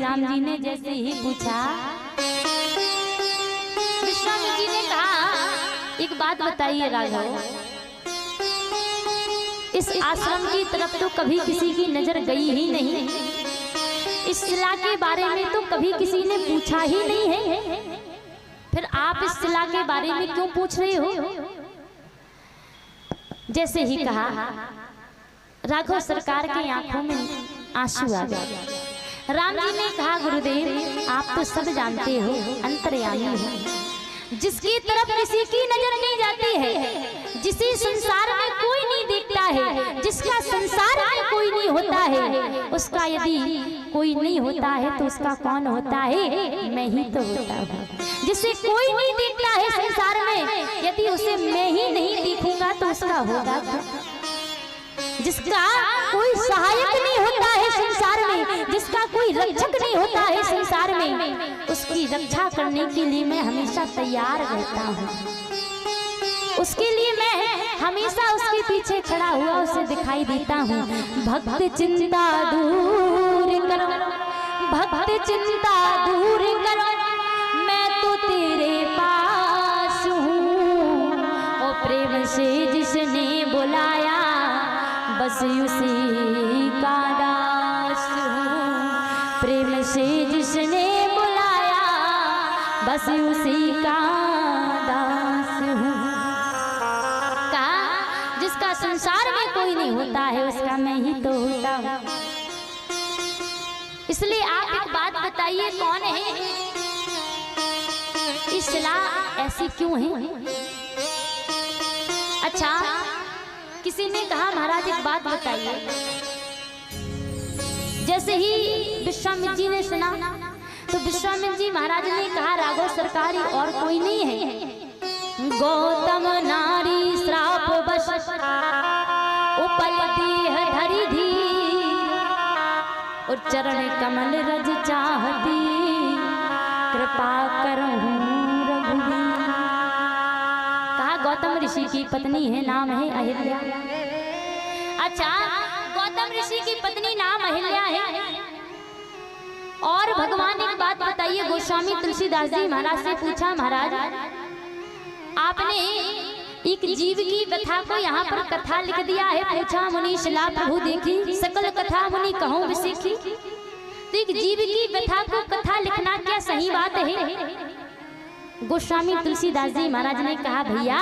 राम जी ने जैसे ही पूछा, विश्वामित्र जी ने कहा एक बात बताइए राघव, इस आश्रम की तरफ तो कभी किसी की नजर गई ही नहीं, इस शिला के बारे में तो कभी किसी ने पूछा ही नहीं है, फिर आप इस शिला के बारे में क्यों पूछ रहे हो? जैसे ही कहा राघव सरकार की आंखों में आंसू आ गए। राम जी ने कहा गुरुदेव आप तो सब जानते हो, अंतर्यामी हो, जिसकी तरफ किसी की नजर नहीं जाती है, जिसे संसार में कोई नहीं देखता है, जिसका संसार में कोई नहीं होता है, उसका यदि कोई नहीं होता है तो उसका कौन होता है? मैं ही तो होता हूँ। जिसे कोई नहीं देखता है संसार में, यदि उसे मैं ही नहीं देखूंगा तो उसका होगा क्या? जिसका कोई सहायक नहीं होता है संसार में, जिसका कोई रक्षक नहीं होता है संसार में, उसकी रक्षा करने के लिए मैं हमेशा तैयार रहता हूँ, उसके लिए मैं हमेशा उसके पीछे खड़ा हुआ उसे दिखाई देता हूँ। भक्त चिंता दूर करो, भक्त चिंता दूर करो, मैं तो तेरे पास हूँ, और प्रेम से जिसने बुलाया बस उसी का दास हूँ, प्रेम से जिसने बुलाया बस उसी का दास हूँ। कहा जिसका संसार में कोई नहीं होता है उसका मैं ही तो होता हूँ। इसलिए आप एक बात बताइए कौन है? इस शिला ऐसी क्यों है? अच्छा किसी ने कहा महाराज एक बात बताइए। जैसे ही विश्वामित्र जी ने सुना तो विश्वामित्र जी महाराज ने कहा राघव सरकारी और कोई नहीं है, गौतम नारी श्राप बश उपल देह धरी धी, और चरण कमल रज चाहती, कृपा करहूं रघुवीर। कहा गौतम ऋषि की पत्नी है, नाम है अहिल्या। अच्छा गौतम ऋषि की पत्नी नाम अहिल्या है, और भगवान एक बात बताइए, गोस्वामी तुलसीदास जी महाराज से पूछा महाराज आपने एक जीव की कथा को यहाँ पर कथा लिख दिया है, पूछा मुनि शिला प्रभु देखी, सकल कथा मुनि कहूँ विसीखी। तो एक जीव की कथा को कथा लिखना क्या सही बात है? गोस्वामी तुलसीदास जी महाराज ने कहा भैया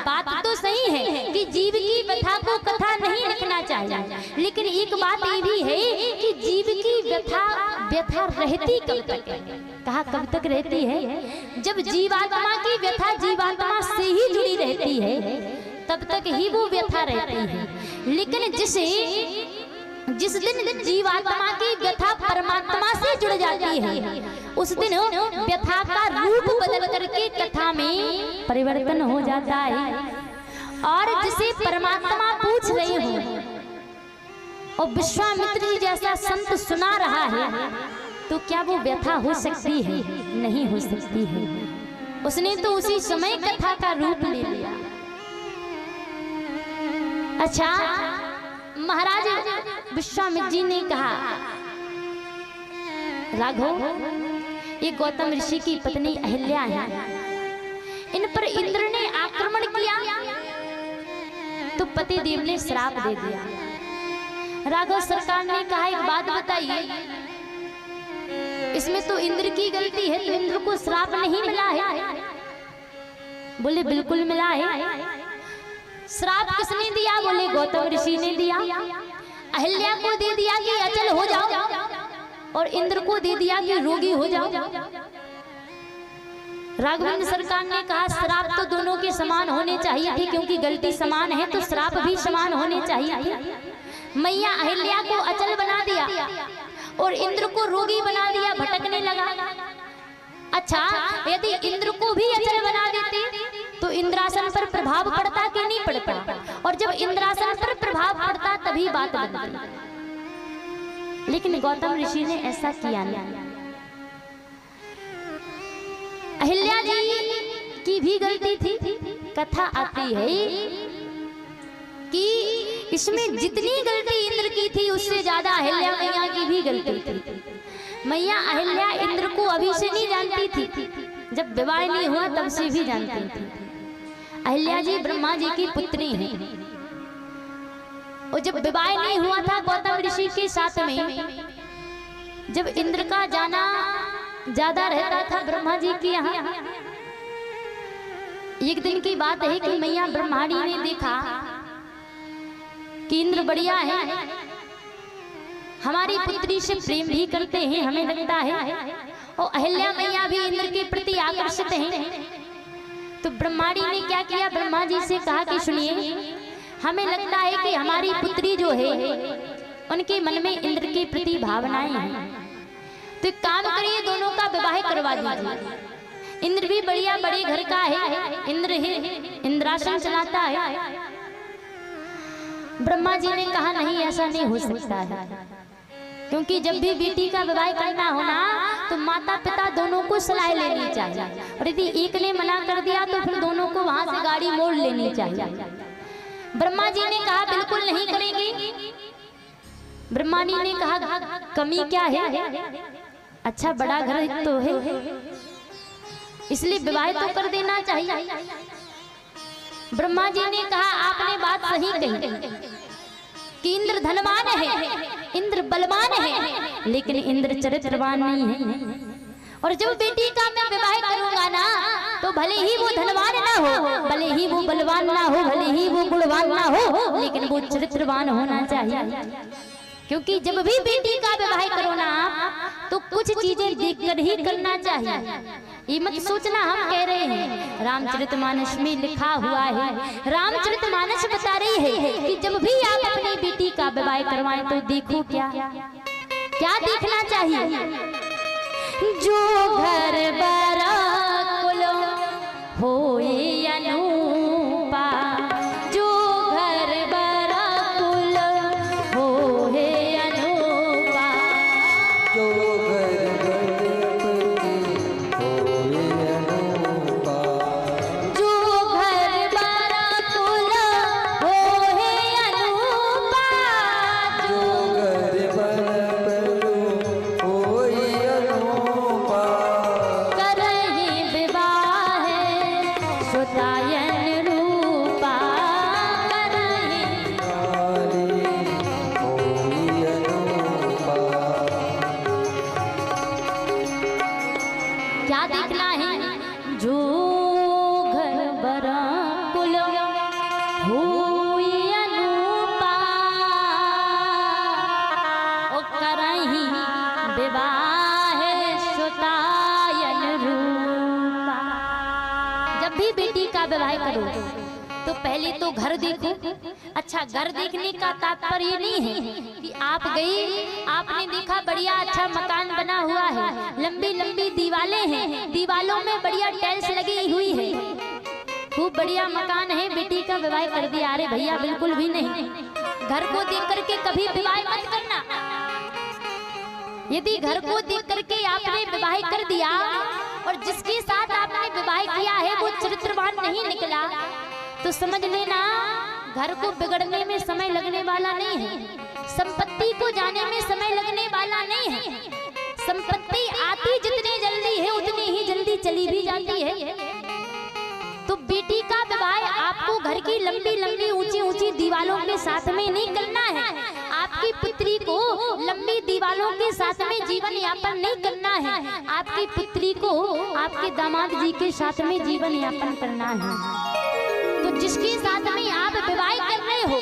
बात तो सही है कि जीव की व्यथा को कथा नहीं लिखना चाहिए, लेकिन एक बात ये भी है कि जीव की व्यथा रहती कब तक है? कहा कब तक रहती है? जब जीवात्मा की व्यथा जीवात्मा से ही जुड़ी रहती है तब तक ही वो व्यथा रहती है। लेकिन जिस दिन जीवात्मा की व्यथा परमात्मा से जुड़ जाती है उस दिन व्यथा का रूप बदल करके कथा में परिवर्तन हो जाता है। और जिसे परमात्मा पूछ रहे हो और विश्वामित्र जी जैसा संत सुना रहा है तो क्या वो व्यथा हो सकती है? नहीं हो सकती है। उसने तो उसी समय कथा का रूप ले लिया। अच्छा महाराज विश्वामित्र जी ने कहा राघव ये गौतम ऋषि की पत्नी अहिल्या है, इन पर इंद्र ने आक्रमण किया तो पति देव ने श्राप दे दिया। राघव सरकार ने कहा एक बात बताइए, इसमें तो इंद्र की गलती है, तो इंद्र को श्राप नहीं मिला है? बोले बिल्कुल मिला है। श्राप किसने दिया? बोले गौतम ऋषि ने दिया। अहिल्या को दे दिया कि अचल हो जाओ, और इंद्र को दे दिया कि रोगी हो जाओ। राघवेंद्र सरकार ने कहा श्राप तो दोनों के समान होने चाहिए थे, क्योंकि गलती समान है तो श्राप भी समान होने चाहिए थे। मैया अहिल्या को अचल बना दिया और इंद्र को रोगी बना दिया, भटकने लगा। अच्छा यदि इंद्र को भी अचल बना देते तो इंद्रासन पर प्रभाव पड़ता कि नहीं पड़ता? और जब इंद्रासन पर प्रभाव पड़ता तभी बात बनती। लेकिन गौतम ऋषि ने ऐसा किया नहीं। अहिल्या जी की भी गलती थी। कथा आती है कि इसमें जितनी गलती इंद्र की थी उससे ज्यादा अहिल्या मैया की भी गलती थी। मैया अहिल्या इंद्र को अभी से नहीं जानती थी, जब विवाह नहीं हुआ तब से भी जानती थी। अहिल्या जी ब्रह्मा जी की पुत्री हैं, और जब विवाह नहीं हुआ था गौतम ऋषि के साथ में, जब इंद्र का जाना ज्यादा रहता था ब्रह्मा जी के यहाँ, एक दिन की बात है कि मैया ब्रह्माणी ने देखा कि इंद्र बढ़िया है, हमारी पुत्री से प्रेम भी करते हैं हमें लगता है, और अहिल्या मैया भी इंद्र के प्रति आकर्षित हैं। तो ब्रह्माणी ने क्या किया, ब्रह्मा जी से कहा कि सुनिए, हमें लगता है कि हमारी पुत्री जो है उनके मन में इंद्र के प्रति भावनाएं हैं, तो एक काम करिए दोनों का विवाह करवा दीजिए। इंद्र भी बढ़िया बड़े घर का है, इंद्र है, इंद्रासन चलाता है। ब्रह्मा जी ने कहा नहीं, ऐसा नहीं हो सकता है, क्योंकि जब भी बेटी का विवाह करना हो ना तो माता पिता दोनों को सलाह लेनी चाहिए, और यदि एक ने मना कर दिया तो फिर दोनों को वहां से गाड़ी मोड़ लेनी चाहिए। ब्रह्मा जी ने कहा बिल्कुल नहीं करेंगे। ब्रह्मानी ने कहा कमी क्या है, अच्छा बड़ा घर तो है, इसलिए विवाह तो कर देना चाहिए। ब्रह्मा जी ने कहा आपने बात सही कही कि इंद्र धनवान है, इंद्र बलवान है, लेकिन इंद्र चरित्रवान नहीं है, और जब बेटी का मैं विवाह करूंगा ना तो भले ही वो धनवान ना हो, भले ही वो बलवान ना हो, भले ही वो गुणवान ना हो, लेकिन वो चरित्रवान होना चाहिए। क्योंकि जब भी बेटी का विवाह करो ना तो कुछ चीजें देखकर ही करना चाहिए। ये मत सोचना हम कह रहे हैं, रामचरितमानस में लिखा हुआ है, रामचरितमानस बता रही है कि जब भी आप अपनी बेटी का विवाह करवाएं तो देखो क्या क्या देखना चाहिए। जो घर बरा कुलो होए अनूपा, जो घर बरा कुल होए अनूपा, जो घर होए अनूपा, जो घर बरा कुल होए अनूपा, जो घर होए अनूपा, करहि विवाह सुतायन रूपा, करहि होए अनूपा। क्या देखना है, जो घर बरा कुल होई अनूपा, ओ करहि विवाह सुतायन रूपा। जब भी बेटी का विवाह करो तो पहले तो घर देखो। अच्छा, घर देखने का तात्पर्य नहीं है कि आप गए, आपने देखा बढ़िया अच्छा मकान बना हुआ है, लंबी लंबी दीवारें हैं, दीवालों में बढ़िया टाइल्स लगी हुई है, खूब बढ़िया मकान है, बेटी का विवाह कर दिया। अरे भैया बिल्कुल भी नहीं, घर को देख करके कभी विवाह मत करना। यदि घर को देख करके आपने विवाह कर दिया और जिसके साथ आपने विवाह किया है वो चरित्रवान नहीं निकला तो समझ लेना घर को बिगड़ने में समय लगने वाला नहीं है, संपत्ति को जाने में समय लगने वाला नहीं है। संपत्ति आती जितनी जल्दी है उतनी ही जल्दी चली भी जाती है। तो बेटी का विवाह आपको घर की लंबी लंबी ऊंची ऊंची दीवारों के साथ में नहीं करना है, आपकी पुत्री को लंबी दीवारों के साथ में जीवन यापन नहीं करना है, आपकी पुत्री को आपके दामाद जी के साथ में जीवन यापन करना है। तो जिसके साथ में आप विवाह कर रहे हो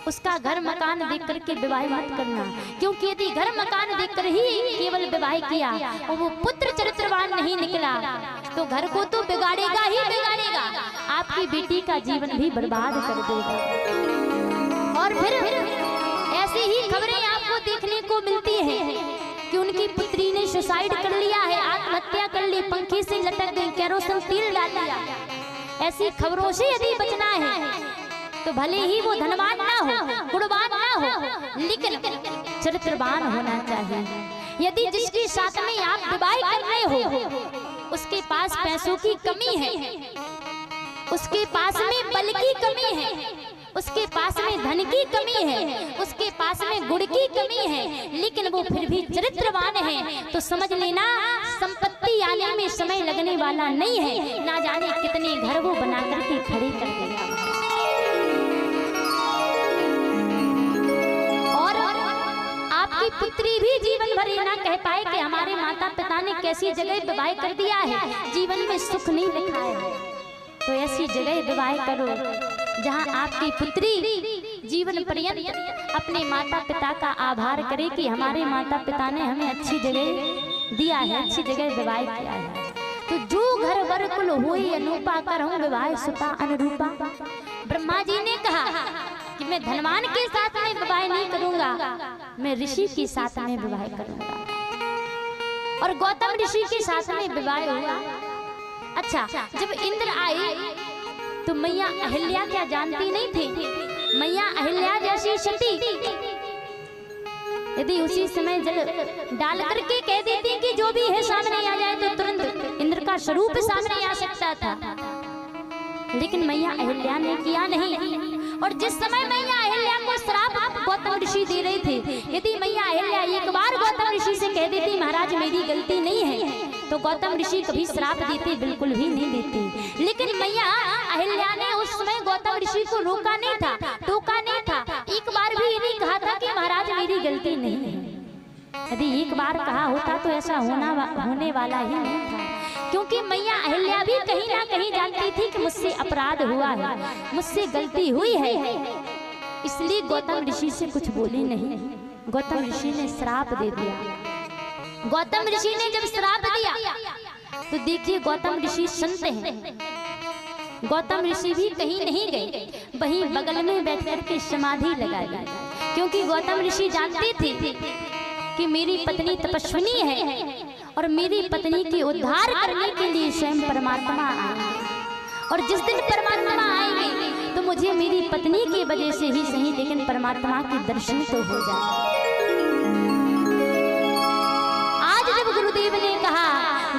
उसका घर मकान देख करके विवाह मत करना, क्योंकि यदि घर मकान देखकर ही केवल विवाह किया और वो पुत्र चरित्रवान नहीं निकला तो घर को तो बिगाड़ेगा ही बिगाड़ेगा, आपकी बेटी का जीवन भी बर्बाद कर देगा। और फिर ऐसी ही खबरें आपको देखने को मिलती हैं कि उनकी पुत्री ने सुसाइड कर लिया है, आत्महत्या कर ली, पंखे से लटक गई, केरोसिन तेल डाल दिया। ऐसी खबरों से यदि बचना है तो भले ही वो धनवान ना हो, गुणवान ना हो, लेकिन चरित्रवान होना चाहिए। यदि जिसके साथ में आप विवाह कर रहे हो उसके पास पैसों की कमी है, उसके पास में बल की कमी है, उसके पास में धन की कमी है, उसके पास में गुण की कमी है, लेकिन वो फिर भी चरित्रवान है, तो समझ लेना संपत्ति आने में समय लगने वाला नहीं है। ना जाने कितने घर वो बना करके खड़े कर देगा। और आपकी पुत्री भी जीवन भर ये ना कह पाए कि हमारे माता पिता ने कैसी जगह विवाह कर दिया है, जीवन में सुख नहीं लिखा है। तो ऐसी जगह विवाह करो जहां आपकी पुत्री जीवन पर्यंत अपने माता पिता का आभार करे कि हमारे माता पिता ने हमें अच्छी जगह दिया है, अच्छी जगह विवाह किया है। तो जो घर वर कुल हुई अनुपा करहूं विवाह सुता अनुरूपा। ब्रह्मा जी ने कहा कि मैं धनवान के साथ में विवाह नहीं करूंगा, मैं ऋषि के साथ में विवाह करूंगा। और गौतम ऋषि के साथ में विवाह हुआ। अच्छा, जब इंद्र आए तो मैया अहिल्या क्या जानती नहीं थी? मैया अहिल्या जैसी सती यदि उसी समय जल डाल करके कह देती कि जो भी है सामने आ जाए, तो तुरंत इंद्र का स्वरूप सामने आ सकता था, लेकिन मैया अहिल्या ने किया नहीं। और जिस समय मैया अहिल्या को श्राप गौतम ऋषि दे रहे थे, यदि मैया अहिल्या एक बार गौतम ऋषि से कह देती महाराज मेरी गलती नहीं है, तो गौतम ऋषि कभी श्राप देते बिल्कुल भी नहीं देते। लेकिन मैया अहिल्या ने उस समय गौतम ऋषि को रोका नहीं था, टोका नहीं था, एक बार भी ये नहीं कहा था कि महाराज मेरी गलती नहीं है। यदि एक बार कहा होता तो ऐसा होने वाला ही नहीं था, क्योंकि मैया अहिल्या भी कहीं ना कहीं जानती थी कि मुझसे अपराध हुआ है, मुझसे गलती हुई है, इसलिए गौतम ऋषि से कुछ बोली नहीं। गौतम ऋषि ने श्राप दे दिया। गौतम ऋषि ने जब श्राप दिया तो देखिए गौतम ऋषि संत हैं। गौतम ऋषि भी कहीं नहीं गए, वहीं बगल में बैठकर के समाधि लगा दी, क्योंकि गौतम ऋषि जानते थे कि मेरी पत्नी तपस्विनी है और मेरी पत्नी के उद्धार करने के लिए स्वयं परमात्मा आए, और जिस दिन परमात्मा आएंगे तो मुझे मेरी पत्नी की वजह से ही सही, लेकिन परमात्मा के दर्शन तो हो जाए। आज जब गुरुदेव ने कहा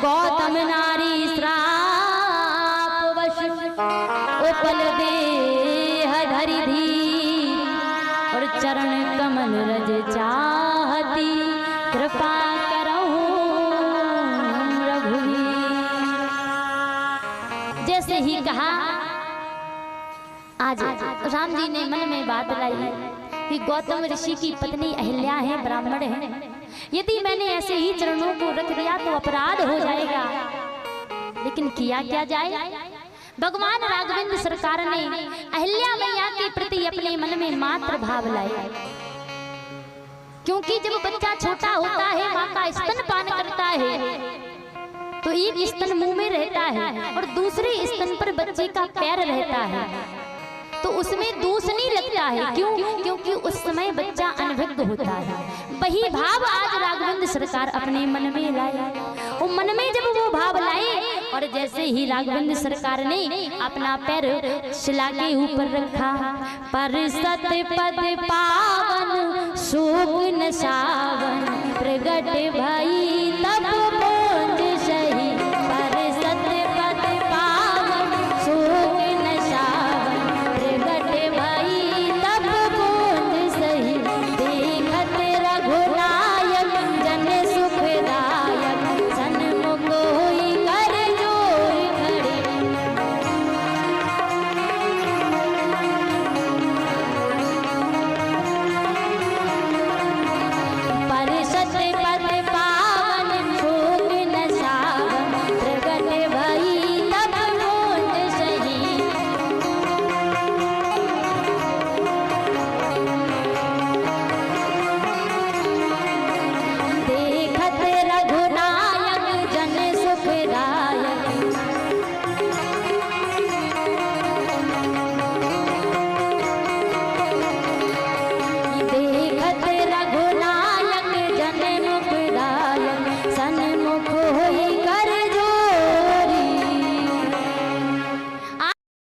गौतम नारी श्राप वश उपल देह धरि धीर, और चरण कमल रज चाहती कृपा जैसे ही कहा। आज राम जी ने मन में बात लाई कि गौतम ऋषि की पत्नी अहिल्या है, ब्राह्मण है, यदि मैंने ऐसे ही चरणों को रख दिया तो अपराध हो जाएगा, लेकिन किया क्या जाए। भगवान राघवेंद्र सरकार ने अहिल्या मैया के प्रति अपने मन में मात्र भाव लाए, क्योंकि जब बच्चा छोटा होता है माँ का स्तनपान करता है तो एक स्तन मुंह में रहता है और दूसरे स्तन पर बच्चे का पैर रहता है, तो उसमें दोष नहीं लगता है। क्यों? क्योंकि उस समय बच्चा अनभिज्ञ होता है। वही भाव आज राघवेंद्र सरकार अपने मन में लाए। वो मन में जब वो भाव लाए और जैसे ही राघवेंद्र सरकार ने अपना पैर शिला के ऊपर रखा, पर सत पद पावन शोक न सावन प्रगट भई